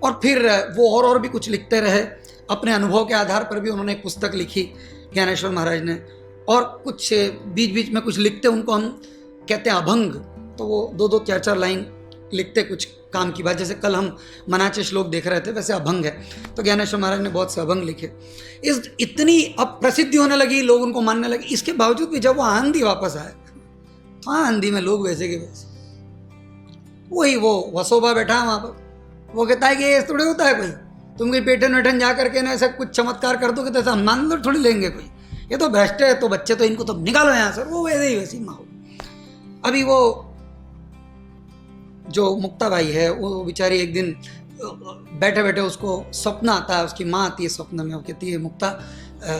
और फिर वो और भी कुछ लिखते रहे। अपने अनुभव के आधार पर भी उन्होंने एक पुस्तक लिखी ज्ञानेश्वर महाराज ने। और कुछ बीच बीच में कुछ लिखते, उनको हम कहते हैं अभंग। तो वो 2-2 4-4 लाइन लिखते कुछ काम की बात। जैसे कल हम मनाचे श्लोक देख रहे थे, वैसे अभंग है। तो ज्ञानेश्वर महाराज ने बहुत से अभंग लिखे। इतनी अब प्रसिद्धि होने लगी, लोग उनको मानने लगे। इसके बावजूद भी जब वो आंधी वापस आए, तो आंधी में लोग वैसे के वैसे। वही वो वसोबा बैठा है वहाँ पर, वो कहता है कि ये थोड़ी होता है कोई, तुम कोई पेटन वेटन जा करके ना ऐसा कुछ चमत्कार कर दोगे तो ऐसा हम मान लो थोड़ी लेंगे कोई, ये तो भ्रष्ट है, तो बच्चे तो इनको तो निकालो यहाँ से। वो वैसे ही वैसी माहौल। अभी वो जो मुक्ता भाई है, वो बेचारी एक दिन बैठे बैठे उसको सपना आता है, उसकी माँ आती है सपने में। वो कहती है, मुक्ता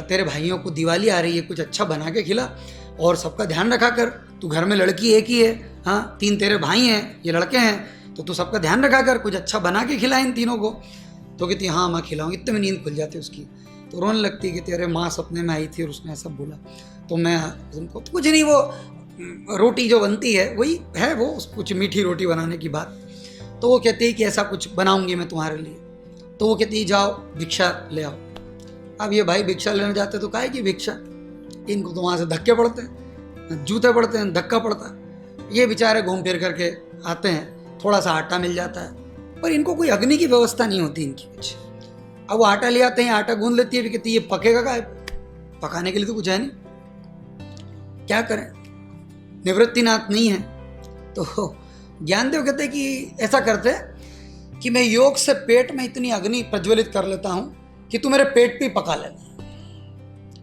तेरे भाइयों को दिवाली आ रही है, कुछ अच्छा बना के खिला और सबका ध्यान रखा कर। तू घर में लड़की एक ही है, हाँ 3 तेरे भाई हैं, ये लड़के हैं, तो तू सबका ध्यान रखा कर, कुछ अच्छा बना के खिला इन तीनों को। तो कहती हाँ माँ खिलाऊंगी। इतने में नींद खुल जाती है उसकी, तो रोने लगती है कि तेरे माँ सपने में आई थी और उसने ऐसा बोला। तो मैं तुमको तो कुछ नहीं, वो रोटी जो बनती है वही है, वो कुछ मीठी रोटी बनाने की बात। तो वो कहती है कि ऐसा कुछ बनाऊंगी मैं तुम्हारे लिए। तो वो कहती है जाओ भिक्षा ले आओ। अब ये भाई भिक्षा लेने जाते तो काहे की भिक्षा, इनको तो वहाँ से धक्के पड़ते हैं, जूते पड़ते हैं, धक्का पड़ता है। ये बेचारे घूम फिर करके आते हैं, थोड़ा सा आटा मिल जाता है, पर इनको कोई अग्नि की व्यवस्था नहीं होती इनकी कुछ। अब वो आटा ले आते हैं, आटा गूंद लेती है, कहती है ये पकेगा का, पकाने के लिए तो कुछ है नहीं, क्या करें, निवृत्तिनाथ नहीं है। तो ज्ञानदेव कहते हैं कि ऐसा करते कि मैं योग से पेट में इतनी अग्नि प्रज्वलित कर लेता हूं कि तू मेरे पेट पे पका लेना,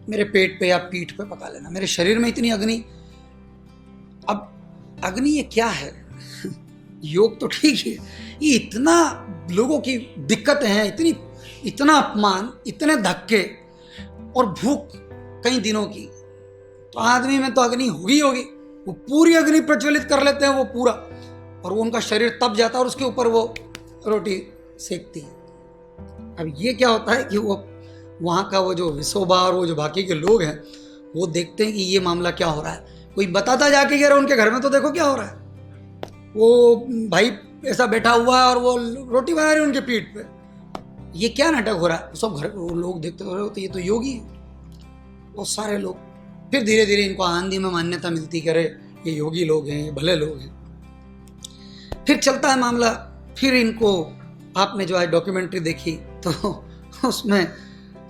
मेरे पेट पे या पीठ पे पका लेना, मेरे शरीर में इतनी अग्नि। अब अग्नि ये क्या है? योग तो ठीक है, ये इतना लोगों की दिक्कतें हैं, इतना अपमान, इतने धक्के और भूख कई दिनों की, तो आदमी में तो अग्नि होगी होगी। वो पूरी अग्नि प्रज्वलित कर लेते हैं वो पूरा, और वो उनका शरीर तप जाता है और उसके ऊपर वो रोटी सेकती है। अब ये क्या होता है कि वो वहाँ का वो जो विसोबा और वो जो बाकी के लोग हैं, वो देखते हैं कि ये मामला क्या हो रहा है। कोई बताता जाके कह रहा उनके घर में तो देखो क्या हो रहा है, वो भाई ऐसा बैठा हुआ है और वो रोटी बना रही है उनके पीठ पे, ये क्या नाटक हो रहा है। सब घर वो लोग देखते हो रहे होते, ये तो योगी है, वो सारे लोग। फिर धीरे धीरे इनको आंधी में मान्यता मिलती, करे ये योगी लोग हैं, ये भले लोग हैं। फिर चलता है मामला। फिर इनको आपने जो आज डॉक्यूमेंट्री देखी तो उसमें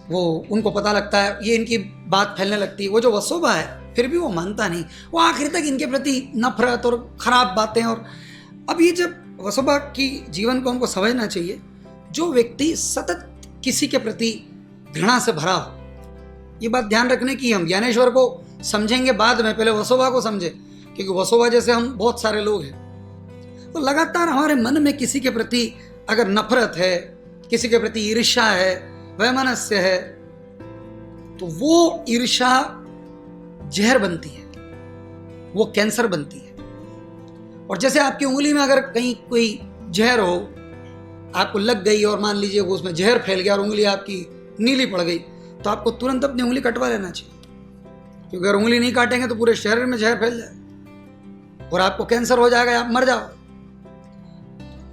वो उनको पता लगता है, ये इनकी बात फैलने लगती है। वो जो वसोबा है फिर भी वो मानता नहीं, वो आखिर तक इनके प्रति नफरत और खराब बातें। और अब ये जब वसोबा की जीवन को हमको समझना चाहिए, जो व्यक्ति सतत किसी के प्रति घृणा से भरा हो, ये बात ध्यान रखने की। हम ज्ञानेश्वर को समझेंगे बाद में, पहले वसोबा को समझे, क्योंकि वसोबा जैसे हम बहुत सारे लोग हैं। तो लगातार हमारे मन में किसी के प्रति अगर नफरत है, किसी के प्रति ईर्ष्या है, वैमनस्य है, तो वो ईर्ष्या जहर बनती है, वो कैंसर बनती है। और जैसे आपकी उंगली में अगर कहीं कोई जहर हो, आपको लग गई और मान लीजिए वो उसमें जहर फैल गया और उंगली आपकी नीली पड़ गई, तो आपको तुरंत अपनी उंगली कटवा लेना चाहिए, क्योंकि अगर उंगली नहीं काटेंगे तो पूरे शरीर में जहर फैल जाए और आपको कैंसर हो जाएगा, आप मर जाओ।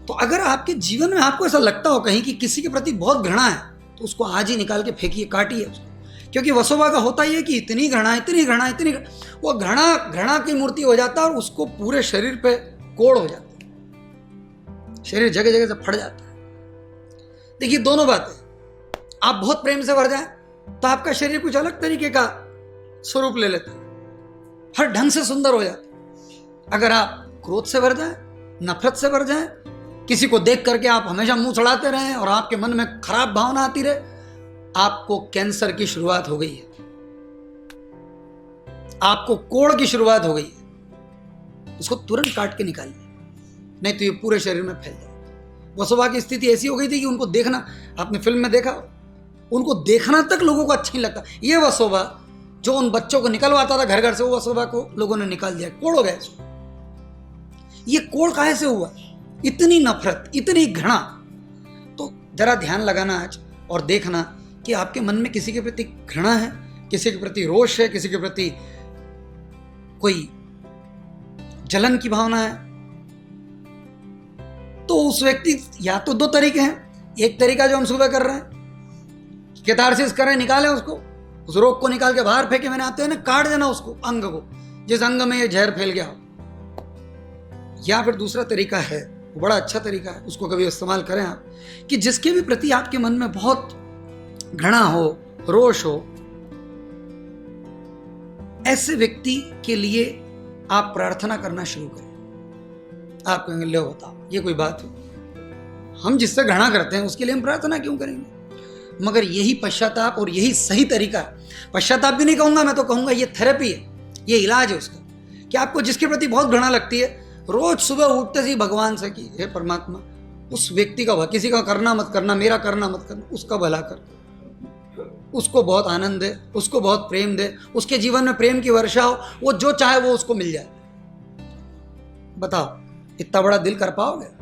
तो अगर आपके जीवन में आपको ऐसा लगता हो कहीं कि किसी के प्रति बहुत घृणा है, तो उसको आज ही निकाल के फेंकिए, काटिए उसको। क्योंकि वसोबा का होता ही है कि इतनी घृणा, वो घृणा की मूर्ति हो जाता है और उसको पूरे शरीर पे कोड़ हो जाता है, शरीर जगह जगह से फट जाता है। देखिए दोनों बातें, आप बहुत प्रेम से भर जाए तो आपका शरीर कुछ अलग तरीके का स्वरूप ले लेता है, हर ढंग से सुंदर हो जाता है। अगर आप क्रोध से भर जाए, नफरत से भर जाए, किसी को देख करके आप हमेशा मुंह चढ़ाते रहें और आपके मन में खराब भावना आती रहे, आपको कैंसर की शुरुआत हो गई है, आपको कोड़ की शुरुआत हो गई है। उसको तुरंत काट के निकालिए, नहीं तो ये पूरे शरीर में फैल जाए। वसुबा की स्थिति ऐसी हो गई थी कि उनको देखना, आपने फिल्म में देखा, उनको देखना तक लोगों को अच्छा नहीं लगता। ये वसुबा जो उन बच्चों को निकलवाता था घर घर से, वो वसुबा को लोगों ने निकाल दिया, कोड़ हो गया इसको। ये कोड़ काहे से हुआ? इतनी नफरत, इतनी घृणा। तो जरा ध्यान लगाना आज और देखना कि आपके मन में किसी के प्रति घृणा है, किसी के प्रति रोष है, किसी के प्रति कोई जलन की भावना है, तो उस व्यक्ति, या तो दो तरीके हैं, एक तरीका जो हम सुबह कर रहे हैं, कैथारसिस कर रहे हैं, निकालें उसको, उस रोग को निकाल के बाहर फेंके। मैंने आते हैं ना, काट देना उसको, अंग को, जिस अंग में ये जहर फैल गया हो। या फिर दूसरा तरीका है, वो बड़ा अच्छा तरीका है, उसको कभी इस्तेमाल करें आप, कि जिसके भी प्रति आपके मन में बहुत घृणा हो, रोष हो, ऐसे व्यक्ति के लिए आप प्रार्थना करना शुरू करें। आप कहेंगे लो बताओ ये कोई बात है, हम जिससे घृणा करते हैं उसके लिए हम प्रार्थना क्यों करेंगे? मगर यही पश्चाताप और यही सही तरीका है। पश्चाताप भी नहीं कहूंगा मैं, तो कहूंगा ये थेरेपी है, ये इलाज है उसका, कि आपको जिसके प्रति बहुत घृणा लगती है, रोज सुबह उठते ही भगवान से कि हे परमात्मा, उस व्यक्ति का, किसी का करना मत करना, मेरा करना मत करना, उसका भला कर, उसको बहुत आनंद दे, उसको बहुत प्रेम दे, उसके जीवन में प्रेम की वर्षा हो, वो जो चाहे वो उसको मिल जाए। बताओ इतना बड़ा दिल कर पाओगे?